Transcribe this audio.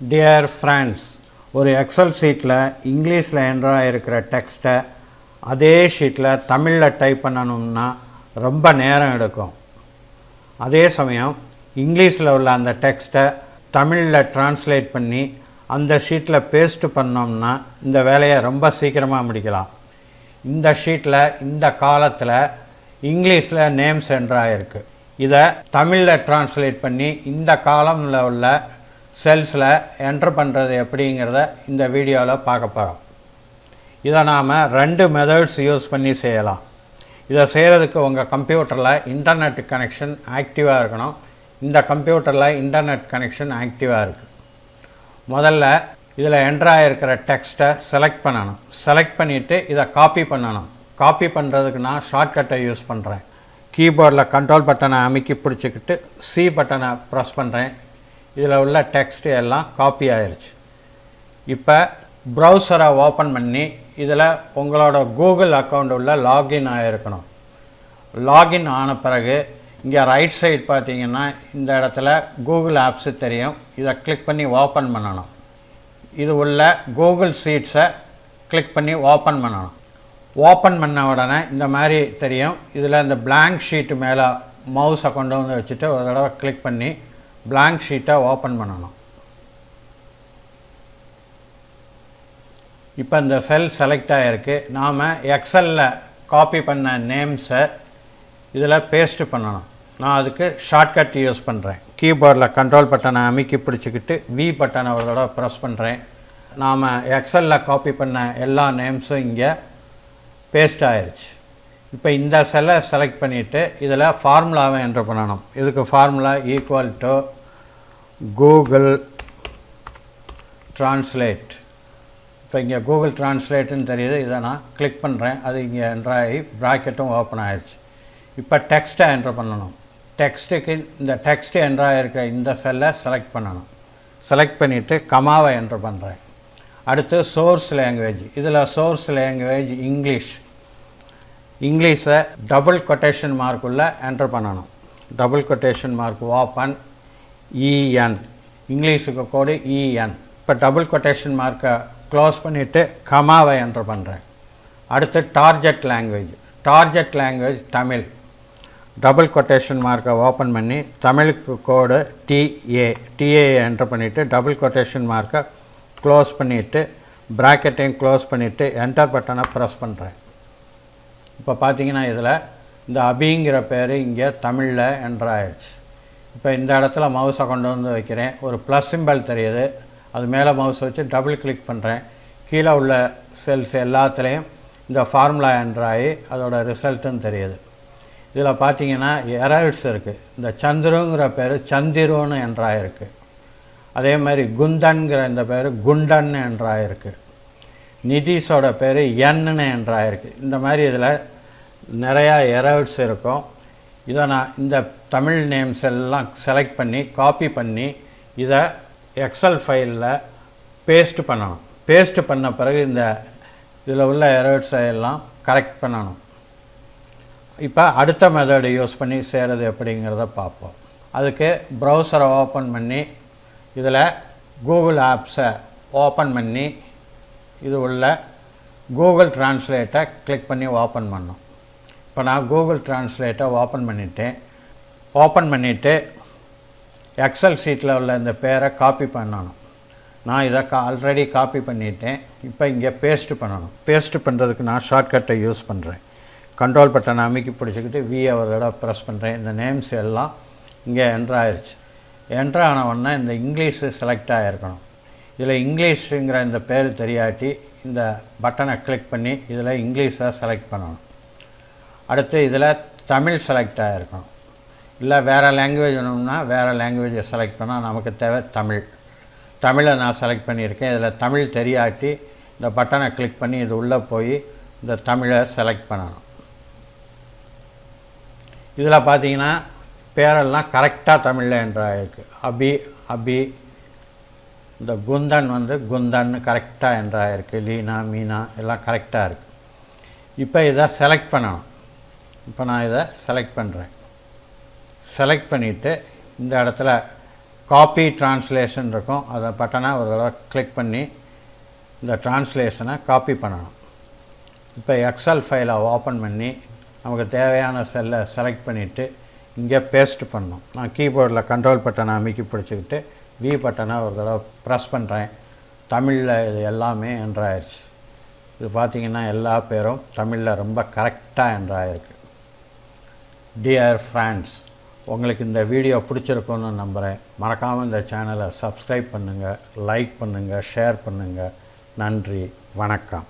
Dear friends, ஒரு XL ஷீட்டில் இங்கிலீஷில் என்ட்ராக இருக்கிற டெக்ஸ்ட்டை அதே ஷீட்டில் தமிழில் டைப் பண்ணணும்னா ரொம்ப நேரம் எடுக்கும். அதே சமயம் இங்கிலீஷில் உள்ள அந்த டெக்ஸ்ட்டை தமிழில் ட்ரான்ஸ்லேட் பண்ணி அந்த ஷீட்டில் பேஸ்ட்டு பண்ணோம்னா இந்த வேலையை ரொம்ப சீக்கிரமாக முடிக்கலாம். இந்த ஷீட்டில் இந்த காலத்தில் இங்கிலீஷில் நேம்ஸ் என்ட்ராகிருக்கு. இதை தமிழில் ட்ரான்ஸ்லேட் பண்ணி இந்த காலமில் உள்ள செல்ஸில் என்ட்ரு பண்ணுறது எப்படிங்கிறத இந்த வீடியோவில் பார்க்க போகிறோம். இதை நாம் 2 மெத்தட்ஸ் யூஸ் பண்ணி செய்யலாம். இதை செய்கிறதுக்கு உங்கள் கம்ப்யூட்டரில் இன்டர்நெட் கனெக்ஷன் ஆக்டிவாக இருக்கணும். இந்த கம்ப்யூட்டரில் இன்டர்நெட் கனெக்ஷன் ஆக்டிவாக இருக்குது. முதல்ல இதில் என்ட்ராக இருக்கிற டெக்ஸ்ட்டை செலக்ட் பண்ணணும். செலக்ட் பண்ணிவிட்டு இதை காப்பி பண்ணணும். காப்பி பண்ணுறதுக்கு நான் ஷார்ட்கட்டை யூஸ் பண்ணுறேன். கீபோர்டில் கண்ட்ரோல் பட்டனை அமைக்கி பிடிச்சிக்கிட்டு சி பட்டனை ப்ரெஸ் பண்ணுறேன். இதில் உள்ள டெக்ஸ்ட்டு எல்லாம் காப்பி ஆயிடுச்சு. இப்போ ப்ரௌசரை ஓப்பன் பண்ணி இதில் உங்களோட கூகுள் அக்கௌண்ட் உள்ள லாகின் ஆகிருக்கணும். லாகின் ஆன பிறகு இங்கே ரைட் சைடு பார்த்தீங்கன்னா இந்த இடத்துல கூகுள் ஆப்ஸு தெரியும். இதை கிளிக் பண்ணி ஓப்பன் பண்ணணும். இது உள்ள கூகுள் ஷீட்ஸை கிளிக் பண்ணி ஓப்பன் பண்ணணும். ஓப்பன் பண்ண உடனே இந்த மாதிரி தெரியும். இதில் இந்த blank ஷீட்டு மேலே மவுஸை கொண்டு வந்து வச்சுட்டு ஒரு தடவை கிளிக் பண்ணி blank ஷீட்டை ஓப்பன் பண்ணணும். இப்போ இந்த செல் செலக்ட் ஆகிருக்கு. நாம் எக்ஸலில் காப்பி பண்ண நேம்ஸை இதில் பேஸ்ட்டு பண்ணணும். நான் அதுக்கு ஷார்ட்கட் யூஸ் பண்ணுறேன். கீபோர்டில் கண்ட்ரோல் பட்டனை அமைக்கி பிடிச்சிக்கிட்டு வி பட்டனை ஒரு தடவை ப்ரெஸ் பண்ணுறேன். நாம் எக்ஸலில் காப்பி பண்ண எல்லா நேம்ஸும் இங்கே பேஸ்ட் ஆயிடுச்சு. இப்போ இந்த செல்லை செலக்ட் பண்ணிவிட்டு இதில் ஃபார்முலாவை என்ட்ரு பண்ணணும். இதுக்கு formula equal to Google translate. இப்போ இங்கே கூகுள் ட்ரான்ஸ்லேட்டுன்னு தெரியுது. இதை நான் கிளிக் பண்ணுறேன். அது இங்கே என்ட்ராகி ப்ராக்கெட்டும் ஓப்பன் ஆயிடுச்சு. இப்போ டெக்ஸ்ட்டை என்ட்ரு பண்ணணும். டெக்ஸ்ட்டுக்கு இந்த டெக்ஸ்ட்டு என்ட்ராகிருக்கிற இந்த செல்லை செலக்ட் பண்ணணும். செலக்ட் பண்ணிவிட்டு கமாவை என்ட்ரு பண்ணுறேன். அடுத்து சோர்ஸ் லாங்குவேஜ். இதில் சோர்ஸ் லாங்குவேஜ் இங்கிலீஷை டபுள் கொட்டேஷன் மார்க்குள்ளே என்ட்ரு பண்ணணும். டபுள் கொட்டேஷன் மார்க் ஓப்பன் இஎன், இங்கிலீஷுக்கு கோடு இஎன். இப்போ டபுள் கொட்டேஷன் மார்க்கை க்ளோஸ் பண்ணிவிட்டு கமாவை என்ட்ரு பண்ணுறேன். அடுத்து target language Tamil. Double quotation மார்க்கை ஓப்பன் பண்ணி தமிழுக்கு கோடு டிஏ என்ட்ரு பண்ணிவிட்டு டபுள் கொட்டேஷன் மார்க்கை க்ளோஸ் பண்ணிவிட்டு ப்ராக்கெட்டையும் க்ளோஸ் பண்ணிவிட்டு என்டர் பட்டனை ப்ரெஸ் பண்ணுறேன். இப்போ பார்த்தீங்கன்னா இதில் இந்த அபிங்கிற பேர் இங்கே தமிழில் என்ட்ரு ஆயிடுச்சு. இப்போ இந்த இடத்துல மவுஸை கொண்டு வந்து வைக்கிறேன். ஒரு ப்ளஸ் சிம்பல் தெரியுது. அது மேலே மவுஸ் வச்சு டபுள் கிளிக் பண்ணுறேன். கீழே உள்ள செல்ஸ் எல்லாத்துலேயும் இந்த ஃபார்முலா என்ட்ராகி அதோட ரிசல்ட்டுன்னு தெரியுது. இதில் பார்த்தீங்கன்னா எரர்ஸ் இருக்குது. இந்த சந்துருங்கிற பேர் சந்திருன்னு என்ட்ராகிருக்கு. அதே மாதிரி குந்தன்கிற இந்த பேர் குண்டன்னு என்ட்ராகிருக்கு. நிதிஷோட பேர் என்னு என்ட்ராகிருக்கு. இந்த மாதிரி இதில் நிறையா எரர்ஸ் இருக்கும். இதை நான் இந்த தமிழ் நேம்ஸ் எல்லாம் செலக்ட் பண்ணி காப்பி பண்ணி இதை எக்ஸல் ஃபைலில் பேஸ்ட் பண்ணணும். பேஸ்ட் பண்ண பிறகு இதில் உள்ள எரர்ஸை எல்லாம் கரெக்ட் பண்ணணும். இப்போ அடுத்த மெத்தடு யூஸ் பண்ணி செய்கிறது எப்படிங்கிறத பார்ப்போம். அதுக்கு ப்ரௌசரை ஓப்பன் பண்ணி இதில் கூகுள் ஆப்ஸை ஓப்பன் பண்ணி இது உள்ள கூகுள் ட்ரான்ஸ்லேட்டை கிளிக் பண்ணி ஓப்பன் பண்ணணும். இப்போ நான் கூகுள் ட்ரான்ஸ்லேட்டை ஓப்பன் பண்ணிவிட்டு எக்ஸல் ஷீட்டில் உள்ள இந்த பேரை காப்பி பண்ணணும். நான் இதை ஆல்ரெடி காப்பி பண்ணிட்டேன். இப்போ இங்கே பேஸ்ட்டு பண்ணணும். பேஸ்ட்டு பண்ணுறதுக்கு நான் ஷார்ட்கட்டை யூஸ் பண்ணுறேன். கண்ட்ரோல் பட்டனை அமைக்கி பிடிச்சிக்கிட்டு வியை ஒரு தடவை ப்ரெஸ் பண்ணுறேன். இந்த நேம்ஸ் எல்லாம் இங்கே என்ட்ரு ஆயிடுச்சு. என்ட்ரு ஆன உடனே இந்த இங்கிலீஷு செலக்ட் ஆகிருக்கணும். இதில் இங்கிலீஷுங்கிற இந்த பேர் தெரியாட்டி இந்த பட்டனை கிளிக் பண்ணி இதில் இங்கிலீஷை செலக்ட் பண்ணணும். அடுத்து இதில் தமிழ் செலக்ட் ஆகிருக்கணும். இல்லை வேறு லாங்குவேஜ் வேணும்னா வேறு லாங்குவேஜை செலக்ட் பண்ணால் நமக்கு தேவை தமிழை நான் செலக்ட் பண்ணியிருக்கேன். இதில் தமிழ் தெரியாட்டி இந்த பட்டனை கிளிக் பண்ணி இது உள்ளே போய் இந்த தமிழை செலக்ட் பண்ணணும். இதில் பார்த்தீங்கன்னா பேரெல்லாம் கரெக்டாக தமிழில் என்ட்ராகிருக்கு. அபி இந்த குந்தன் குந்தன்னு கரெக்டாக என்ட்ராகிருக்கு. லீனா மீனா எல்லாம் கரெக்டாக இருக்குது. இப்போ இதை செலக்ட் பண்ணணும். இப்போ நான் இதை செலக்ட் பண்ணுறேன். செலக்ட் பண்ணிவிட்டு இந்த இடத்துல காப்பி ட்ரான்ஸ்லேஷன் இருக்கும், அதை பட்டனை ஒரு தடவை கிளிக் பண்ணி இந்த ட்ரான்ஸ்லேஷனை காப்பி பண்ணணும். இப்போ எக்ஸல் ஃபைலை ஓப்பன் பண்ணி நமக்கு தேவையான செல்லை செலக்ட் பண்ணிவிட்டு இங்கே பேஸ்ட் பண்ணணும். நான் கீபோர்டில் கண்ட்ரோல் பட்டனை அமைக்கி பிடிச்சிக்கிட்டு வி பட்டனை ஒரு தடவை ப்ரெஸ் பண்ணுறேன். தமிழில் இது எல்லாமே என்ட்ராயிருச்சு. இது பார்த்திங்கன்னா எல்லா பேரும் தமிழில் ரொம்ப கரெக்டாக என்ட்ராயிருக்கு. டியர் ஃப்ரெண்ட்ஸ், உங்களுக்கு இந்த வீடியோ பிடிச்சிருக்குன்னு நம்புகிறேன். மறக்காமல் இந்த சேனலை சப்ஸ்கிரைப் பண்ணுங்கள், லைக் பண்ணுங்கள், ஷேர் பண்ணுங்கள். நன்றி, வணக்கம்.